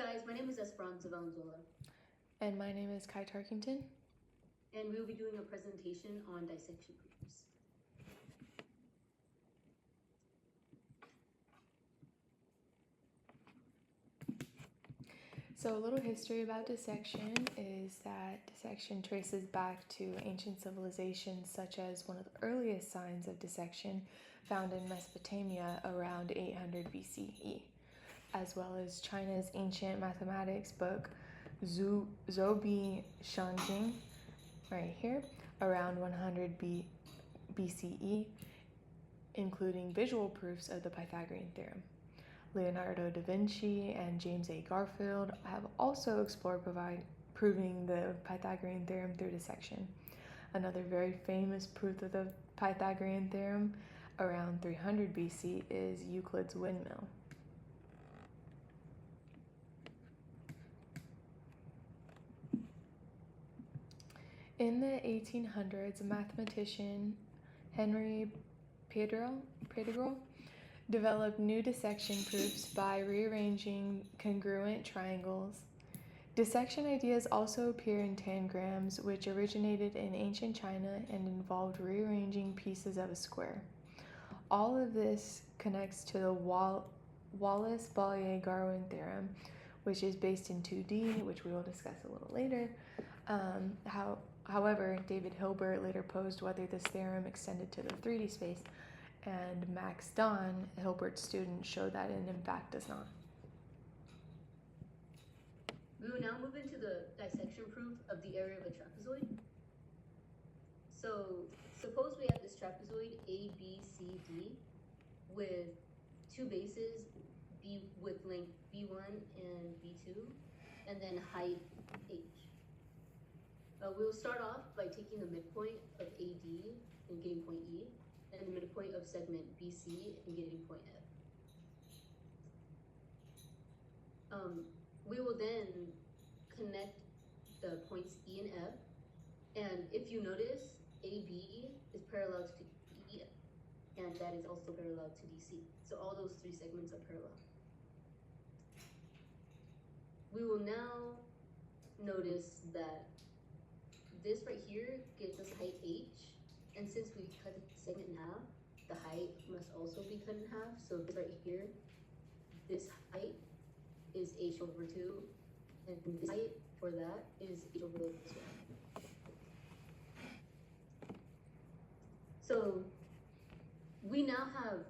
guys, my name is Esperanza Valenzuela, And my name is Kai Tarkington. and we will be doing a presentation on dissection proofs. So, a little history about dissection is that dissection traces back to ancient civilizations, such as one of the earliest signs of dissection found in Mesopotamia around 800 BCE, as well as China's ancient mathematics book Zhoubi Shanjing, right here, around 100 BCE, including visual proofs of the Pythagorean theorem. Leonardo da Vinci and James A. Garfield have also explored proving the Pythagorean theorem through dissection. Another very famous proof of the Pythagorean theorem around 300 BC is Euclid's windmill. In the 1800s, a mathematician, Henry Praedel, developed new dissection proofs by rearranging congruent triangles. Dissection ideas also appear in tangrams, which originated in ancient China and involved rearranging pieces of a square. All of this connects to the Wallace-Bolyai-Garwin theorem, which is based in 2D, which we will discuss a little later. However, David Hilbert later posed whether this theorem extended to the 3D space, and Max Don, Hilbert's student, showed that it in fact does not. We will now move into the dissection proof of the area of a trapezoid. So suppose we have this trapezoid A, B, C, D with two bases, B with length B1 and B2, and then height H. We'll start off by taking the midpoint of AD and getting point E, and the midpoint of segment BC and getting point F. We will then connect the points E and F, and if you notice, AB is parallel to E, and that is also parallel to DC. So all those three segments are parallel. We will now notice that this right here gives us height H, and since we cut the segment in half, the height must also be cut in half. So this right here, this height is H over 2, and this height for that is H over this one. So we now have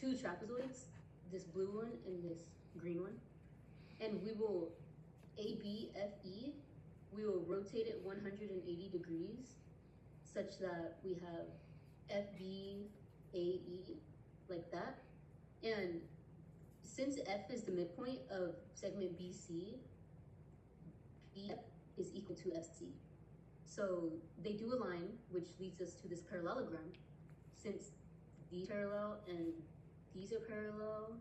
two trapezoids, this blue one and this green one, and we will ABFE, we will rotate it 180 degrees such that we have FBAE like that. And since F is the midpoint of segment BC, BF is equal to FC. So they do align, which leads us to this parallelogram. Since these are parallel and these are parallel,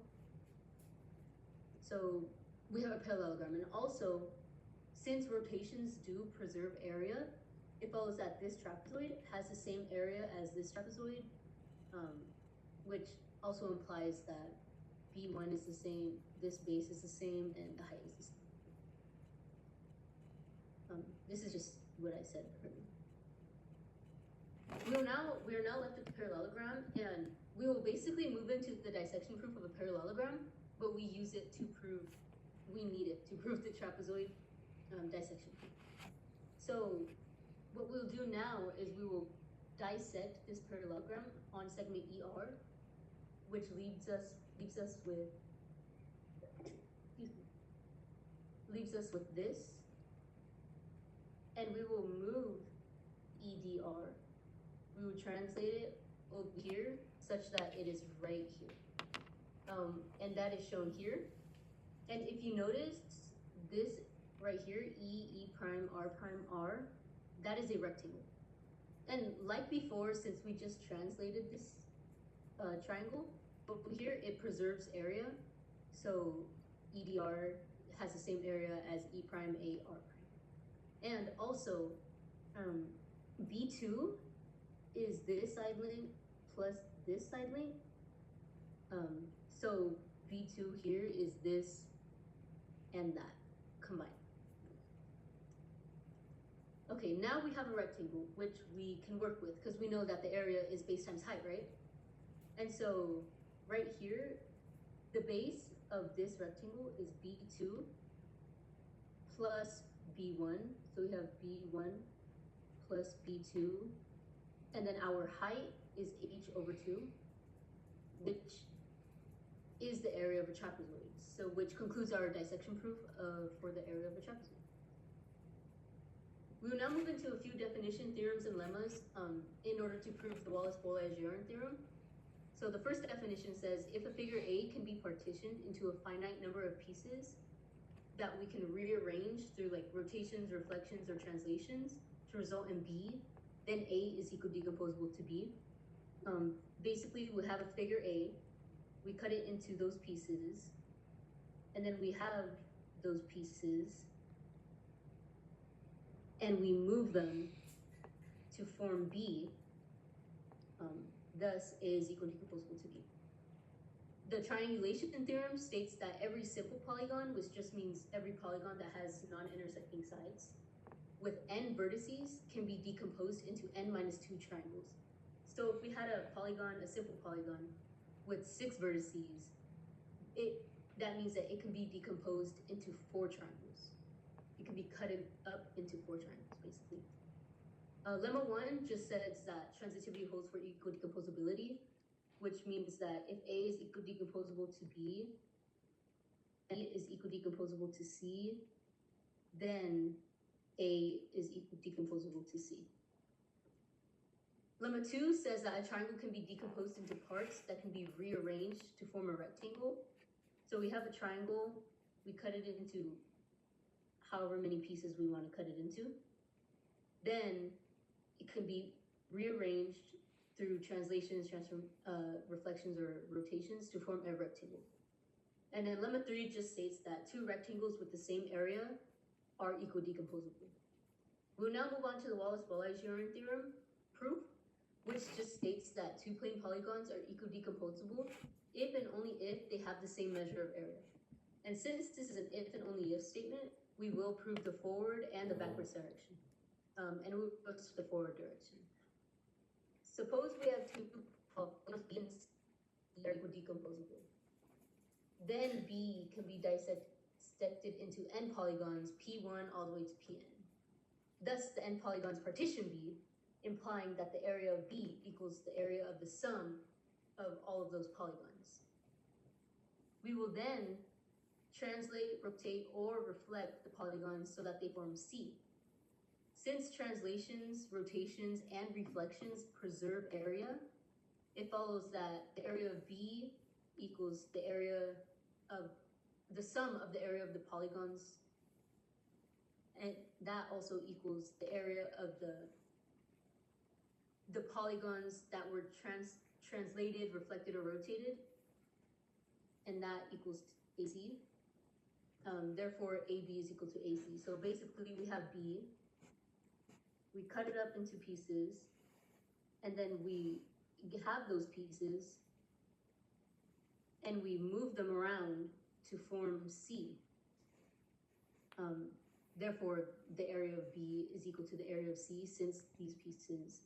so we have a parallelogram. And also, since rotations do preserve area, it follows that this trapezoid has the same area as this trapezoid, which also implies that B1 is the same, this base is the same, and the height is the same. This is just what I said earlier. We are now left with the parallelogram, and we will basically move into the dissection proof of a parallelogram, but we use it to prove, we need it to prove the trapezoid dissection. So what we'll do now is we will dissect this parallelogram on segment ER, which leaves us with this, and we will move EDR. We will translate it over here such that it is right here, and that is shown here. And if you notice this right here, E prime, R, that is a rectangle. And like before, since we just translated this triangle, but here it preserves area. So EDR has the same area as E prime, A, R prime. And also, B2 is this side length plus this side length. So B2 here is this and that combined. Okay, now we have a rectangle, which we can work with because we know that the area is base times height, right? And so right here, the base of this rectangle is B2 plus B1. So we have B1 plus B2. And then our height is H over 2, which is the area of a trapezoid. So which concludes our dissection proof for the area of a trapezoid. We will now move into a few definition theorems and lemmas in order to prove the Wallace-Bolyai-Jauregg theorem. So the first definition says, if a figure A can be partitioned into a finite number of pieces that we can rearrange through like rotations, reflections, or translations to result in B, then A is eco-decomposable to B. Basically, we have a figure A, we cut it into those pieces, and then we have those pieces, and we move them to form B, thus A is eco-decomposable to B. The triangulation theorem states that every simple polygon, which just means every polygon that has non-intersecting sides, with n vertices can be decomposed into n minus 2 triangles. So if we had a polygon, a simple polygon, with 6 vertices, that means that it can be decomposed into 4 triangles. It can be cut up into 4 triangles, basically. Lemma 1 just says that transitivity holds for eco-decomposability, which means that if A is eco-decomposable to B, and it is eco-decomposable to C, then A is eco-decomposable to C. Lemma 2 says that a triangle can be decomposed into parts that can be rearranged to form a rectangle. So we have a triangle, we cut it into however many pieces we want to cut it into. Then it can be rearranged through translations, reflections, or rotations to form a rectangle. And then lemma 3 just states that 2 rectangles with the same area are eco-decomposable. We'll now move on to the Wallace-Bolyai-Jauregg theorem proof, which just states that 2 plane polygons are eco-decomposable if and only if they have the same measure of area. And since this is an if and only if statement, we will prove the forward and the backwards direction. And we'll go to the forward direction. Suppose we have 2 polygons B and C are eco-decomposable. Then B can be dissected into n polygons, P1 all the way to Pn. Thus, the n polygons partition B, implying that the area of B equals the area of the sum of all of those polygons. We will then translate, rotate, or reflect the polygons so that they form C. Since translations, rotations, and reflections preserve area, it follows that the area of B equals the area of the sum of the area of the polygons, and that also equals the area of the polygons that were translated, reflected, or rotated, and that equals AC. Therefore, AB is equal to AC. So basically, we have B, we cut it up into pieces, and then we have those pieces, and we move them around to form C. Therefore, the area of B is equal to the area of C, since these pieces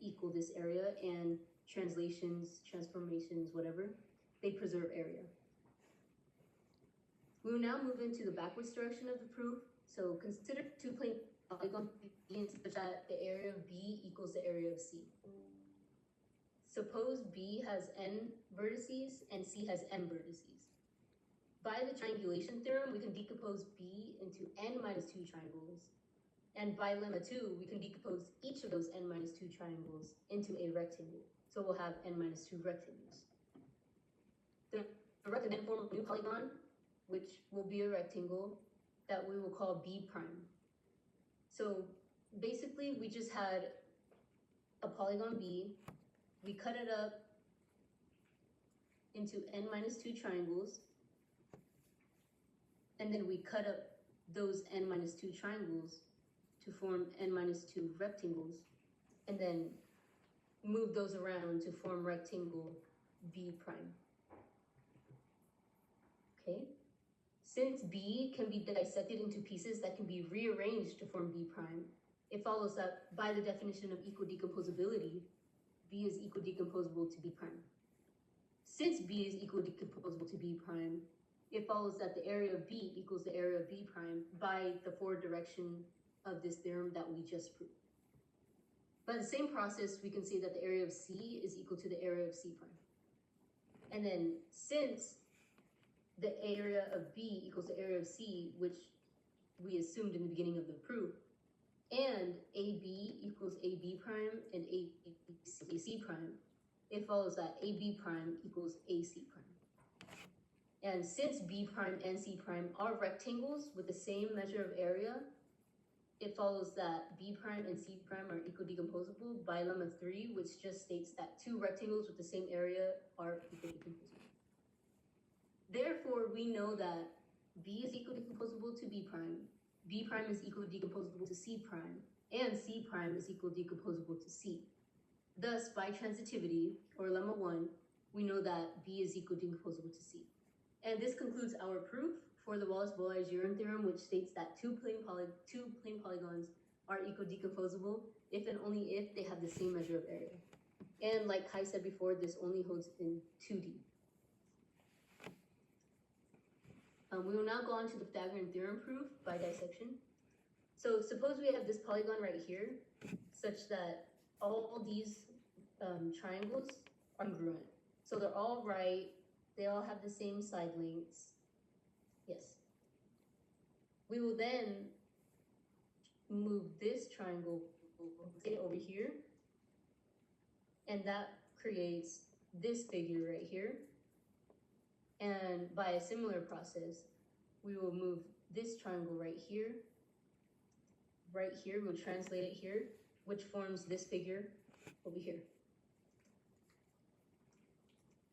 equal this area, and translations, transformations, whatever, they preserve area. We will now move into the backwards direction of the proof. So consider 2 plane polygons such that the area of B equals the area of C. Suppose B has n vertices and C has m vertices. By the triangulation theorem, we can decompose B into n minus 2 triangles. And by lemma 2, we can decompose each of those n minus 2 triangles into a rectangle. So we'll have n minus 2 rectangles. The rectangle then form a new polygon, which will be a rectangle that we will call B prime. So basically, we just had a polygon B, we cut it up into n minus 2 triangles, and then we cut up those n minus 2 triangles to form n minus 2 rectangles, and then move those around to form rectangle B prime. Okay, since B can be dissected into pieces that can be rearranged to form B prime, it follows that by the definition of equal decomposability, B is equal decomposable to B prime. Since B is equal decomposable to B prime, it follows that the area of B equals the area of B prime by the forward direction of this theorem that we just proved. By the same process, we can say that the area of C is equal to the area of C prime. And then since the area of B equals the area of C, which we assumed in the beginning of the proof, and AB equals AB prime and AC prime, it follows that AB prime equals AC prime. And since B prime and C prime are rectangles with the same measure of area, it follows that B prime and C prime are equal decomposable by lemma 3, which just states that two rectangles with the same area are equal decomposable. Therefore, we know that B is equal decomposable to B prime is equal decomposable to C prime, and C prime is equal decomposable to C. Thus, by transitivity, or lemma 1, we know that B is equal decomposable to C. And this concludes our proof for the Wallace-Bolyai-Jurgen theorem, which states that two plane polygons are equal decomposable if and only if they have the same measure of area. And like Kai said before, this only holds in 2D. We will now go on to the Pythagorean theorem proof by dissection. So suppose we have this polygon right here, such that all these triangles are congruent. So they're all right, they all have the same side lengths. Yes. We will then move this triangle over here, and that creates this figure right here. And by a similar process, we will move this triangle right here, we'll translate it here, which forms this figure over here.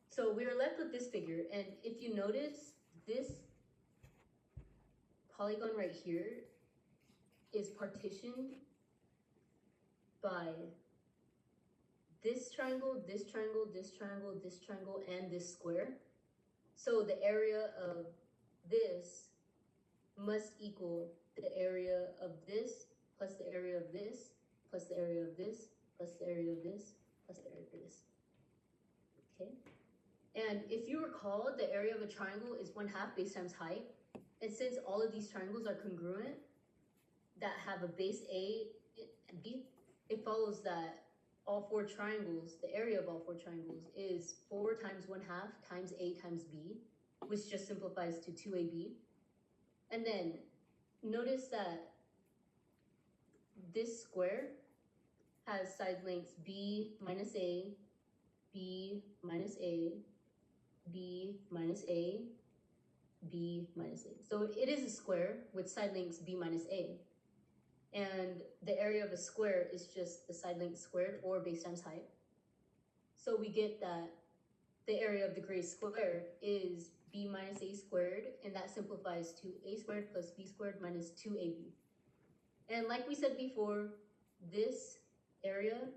So we are left with this figure, and if you notice, this polygon right here is partitioned by this triangle, this triangle, this triangle, this triangle, and this square. So the area of this must equal the area of this, plus the area of this, plus the area of this, plus the area of this, plus the area of this. Okay? And if you recall, the area of a triangle is 1/2 base times height. And since all of these triangles are congruent, that have a base A and B, it follows that all four triangles, the area of all four triangles is 4 times 1/2 times A times B, which just simplifies to 2AB. And then notice that this square has side lengths B minus A, B minus A, B minus A, B minus A. So it is a square with side lengths B minus A. And the area of a square is just the side length squared, or base times height. So we get that the area of the gray square is B minus A squared, and that simplifies to A squared plus B squared minus 2AB. And like we said before, this area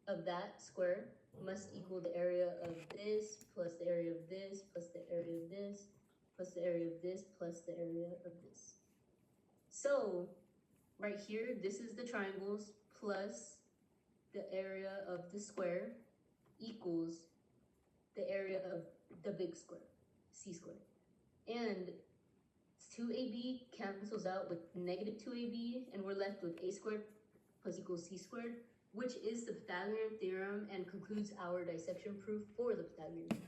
of that square must equal the area of this, plus the area of this, plus the area of this, plus the area of this, plus the area of this. So right here, this is the triangles plus the area of the square equals the area of the big square, C squared. And 2AB cancels out with negative 2AB, and we're left with A squared plus equals C squared, which is the Pythagorean theorem and concludes our dissection proof for the Pythagorean theorem.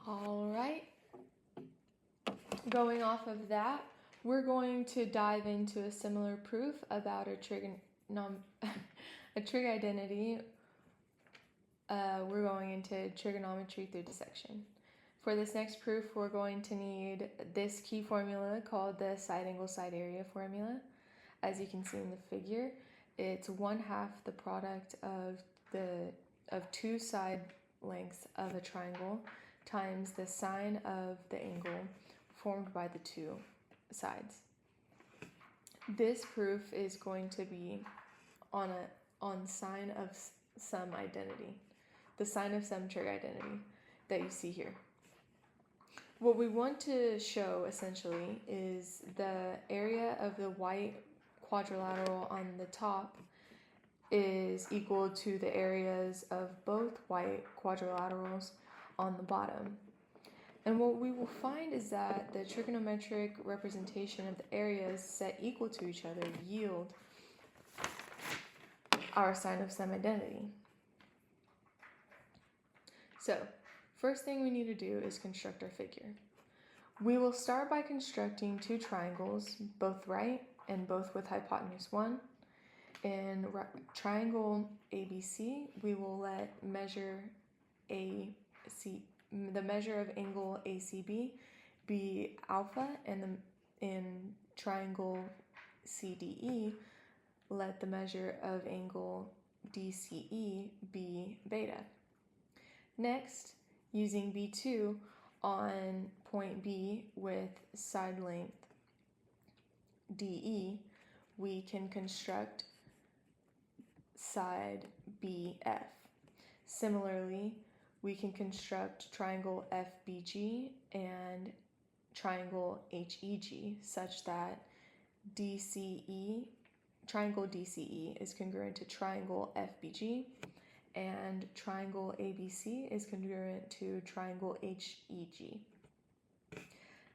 All right. Going off of that, we're going to dive into a similar proof about a trig identity. We're going into trigonometry through dissection. For this next proof, we're going to need this key formula called the side angle side area formula. As you can see in the figure, it's 1/2 the product of two side lengths of a triangle times the sine of the angle formed by the two sides. This proof is going to be on sign of sum identity, the sign of sum trig identity that you see here. What we want to show essentially is the area of the white quadrilateral on the top is equal to the areas of both white quadrilaterals on the bottom. And what we will find is that the trigonometric representation of the areas set equal to each other yield our sign of sum identity. So, first thing we need to do is construct our figure. We will start by constructing two triangles, both right and both with hypotenuse 1. In triangle ABC, we will let the measure of angle ACB be alpha, and in triangle CDE, let the measure of angle DCE be beta. Next, using B2 on point B with side length DE, we can construct side BF. Similarly, we can construct triangle FBG and triangle HEG such that triangle DCE is congruent to triangle FBG, and triangle ABC is congruent to triangle HEG.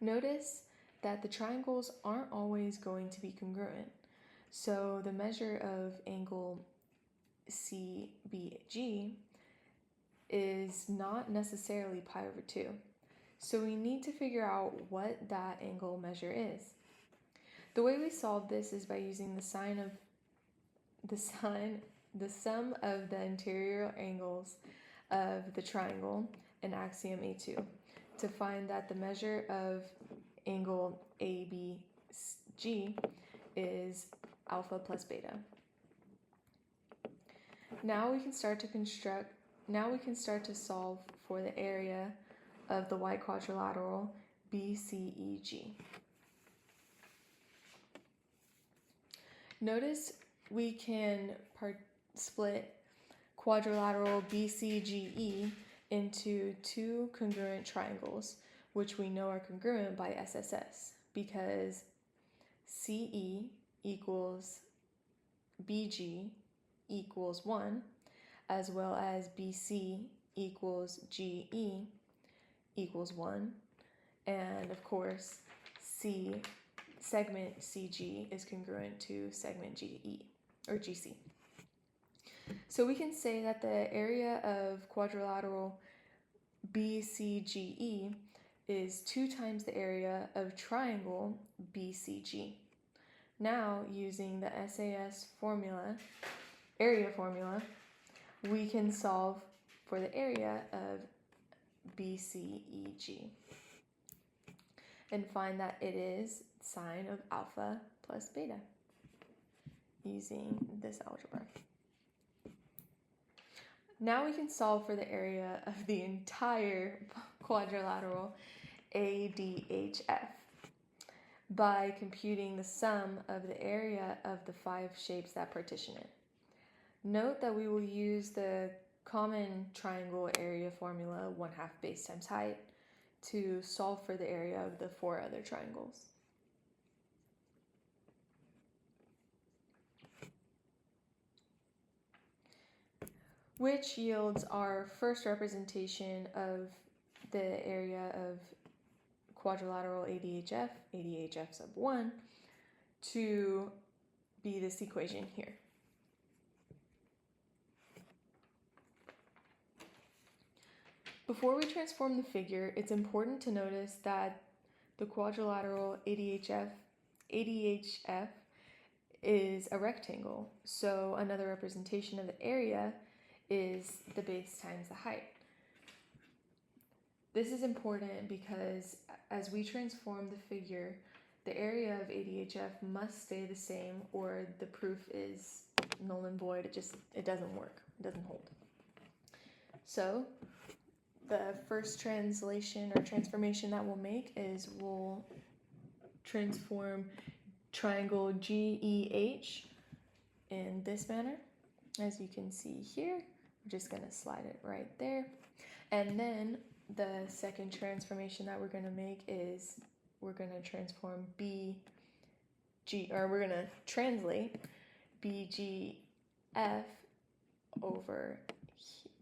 Notice that the triangles aren't always going to be congruent, so the measure of angle CBG is not necessarily pi over 2. So we need to figure out what that angle measure is. The way we solve this is by using the sum of the interior angles of the triangle in axiom A2 to find that the measure of angle ABG is alpha plus beta. Now we can start to solve for the area of the white quadrilateral BCEG. Notice we can split quadrilateral BCGE into two congruent triangles, which we know are congruent by SSS, because CE equals BG equals 1, as well as BC equals GE equals 1, and of course segment CG is congruent to segment GE or GC. So we can say that the area of quadrilateral BCGE is 2 times the area of triangle BCG. Now, using the SAS area formula, we can solve for the area of BCEG and find that it is sine of alpha plus beta using this algebra. Now we can solve for the area of the entire quadrilateral ADHF by computing the sum of the area of the 5 shapes that partition it. Note that we will use the common triangle area formula 1/2 base times height to solve for the area of the 4 other triangles. Which yields our first representation of the area of quadrilateral ADHF sub 1, to be this equation here. Before we transform the figure, it's important to notice that the quadrilateral ADHF is a rectangle, so another representation of the area is the base times the height. This is important because as we transform the figure, the area of ADHF must stay the same or the proof is null and void. It doesn't work, it doesn't hold. So the first translation or transformation that we'll make is we'll transform triangle GEH in this manner, as you can see here. We're just going to slide it right there. And then the second transformation that we're going to make is we're going to transform we're going to translate BGF over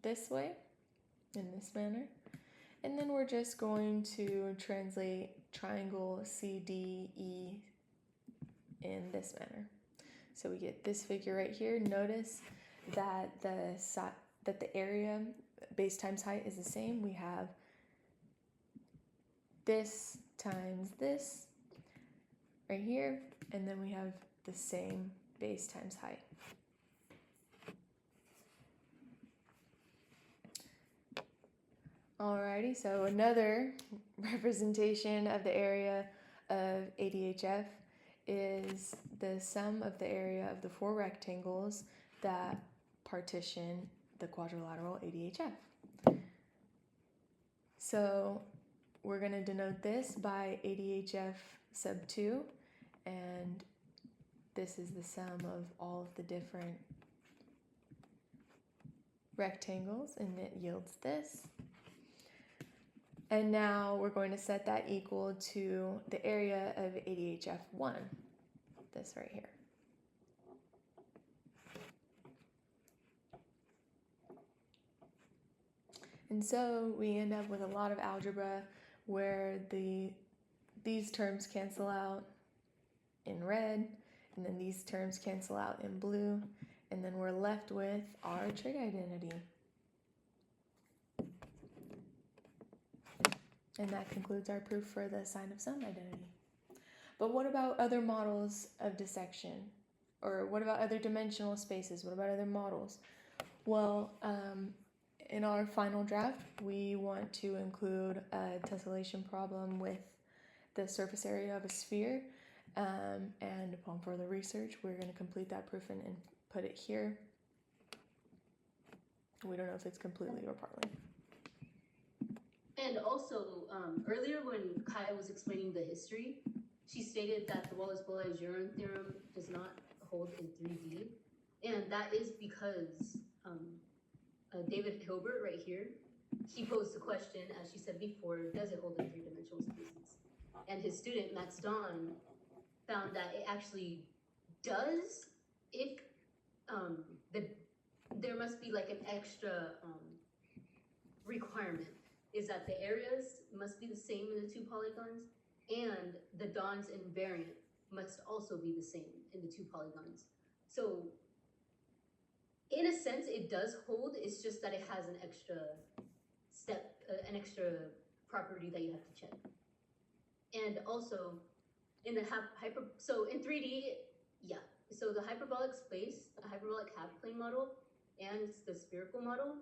this way, in this manner. And then we're just going to translate triangle CDE in this manner. So we get this figure right here. Notice that the area base times height is the same. We have this times this right here, and then we have the same base times height. Alrighty, so another representation of the area of ADHF is the sum of the area of the four rectangles that partition the quadrilateral ADHF. So we're going to denote this by ADHF sub 2, and this is the sum of all of the different rectangles, and it yields this. And now we're going to set that equal to the area of ADHF1, this right here. And so we end up with a lot of algebra where these terms cancel out in red, and then these terms cancel out in blue, and then we're left with our trig identity. And that concludes our proof for the sign of sum identity. But what about other models of dissection? Or what about other dimensional spaces? What about other models? Well, in our final draft, we want to include a tessellation problem with the surface area of a sphere. And upon further research, we're going to complete that proof and put it here. We don't know if it's completely or partly. And also, earlier when Kaya was explaining the history, she stated that the Wallace-Boas-Jauregg theorem does not hold in 3D. And that is because David Hilbert right here, he posed the question, as she said before, does it hold in three-dimensional spaces? And his student, Max Don, found that it actually does if there must be like an extra requirement, is that the areas must be the same in the two polygons, and the Don's invariant must also be the same in the two polygons. So in a sense, it does hold. It's just that it has an extra step, an extra property that you have to check. And also, in the so in 3D, yeah. So the hyperbolic space, the hyperbolic half-plane model, and the spherical model,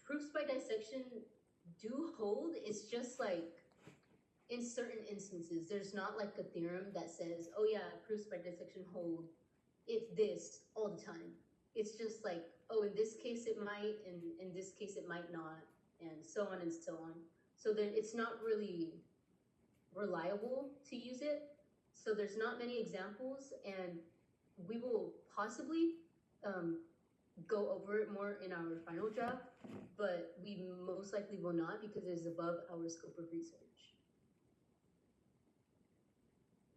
proofs by dissection do hold. It's just like in certain instances, there's not like a theorem that says, oh yeah, proofs by dissection hold if this all the time. It's just like, oh, in this case it might, and in this case it might not, and so on and so on. So then it's not really reliable to use it. So there's not many examples, and we will possibly go over it more in our final draft, but we most likely will not because it is above our scope of research.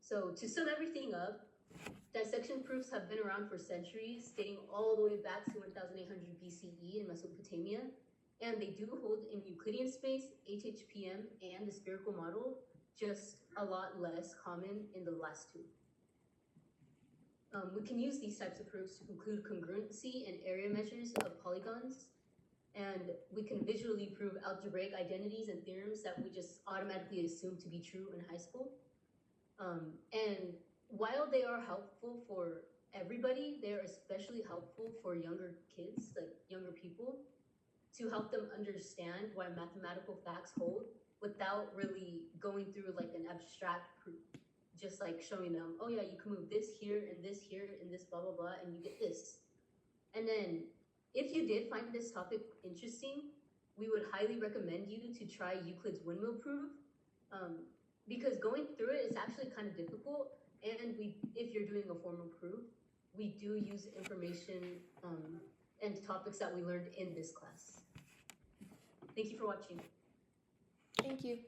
So to sum everything up, dissection proofs have been around for centuries, dating all the way back to 1800 BCE in Mesopotamia, and they do hold in Euclidean space, HHPM, and the spherical model, just a lot less common in the last two. We can use these types of proofs to conclude congruency and area measures of polygons, and we can visually prove algebraic identities and theorems that we just automatically assume to be true in high school. And while they are helpful for everybody, they are especially helpful for younger kids, like younger people, to help them understand why mathematical facts hold without really going through like an abstract proof. Just like showing them, oh yeah, you can move this here and this blah, blah, blah, and you get this. And then if you did find this topic interesting, we would highly recommend you to try Euclid's windmill proof, because going through it is actually kind of difficult, And if you're doing a formal crew, we do use information and topics that we learned in this class. Thank you for watching. Thank you.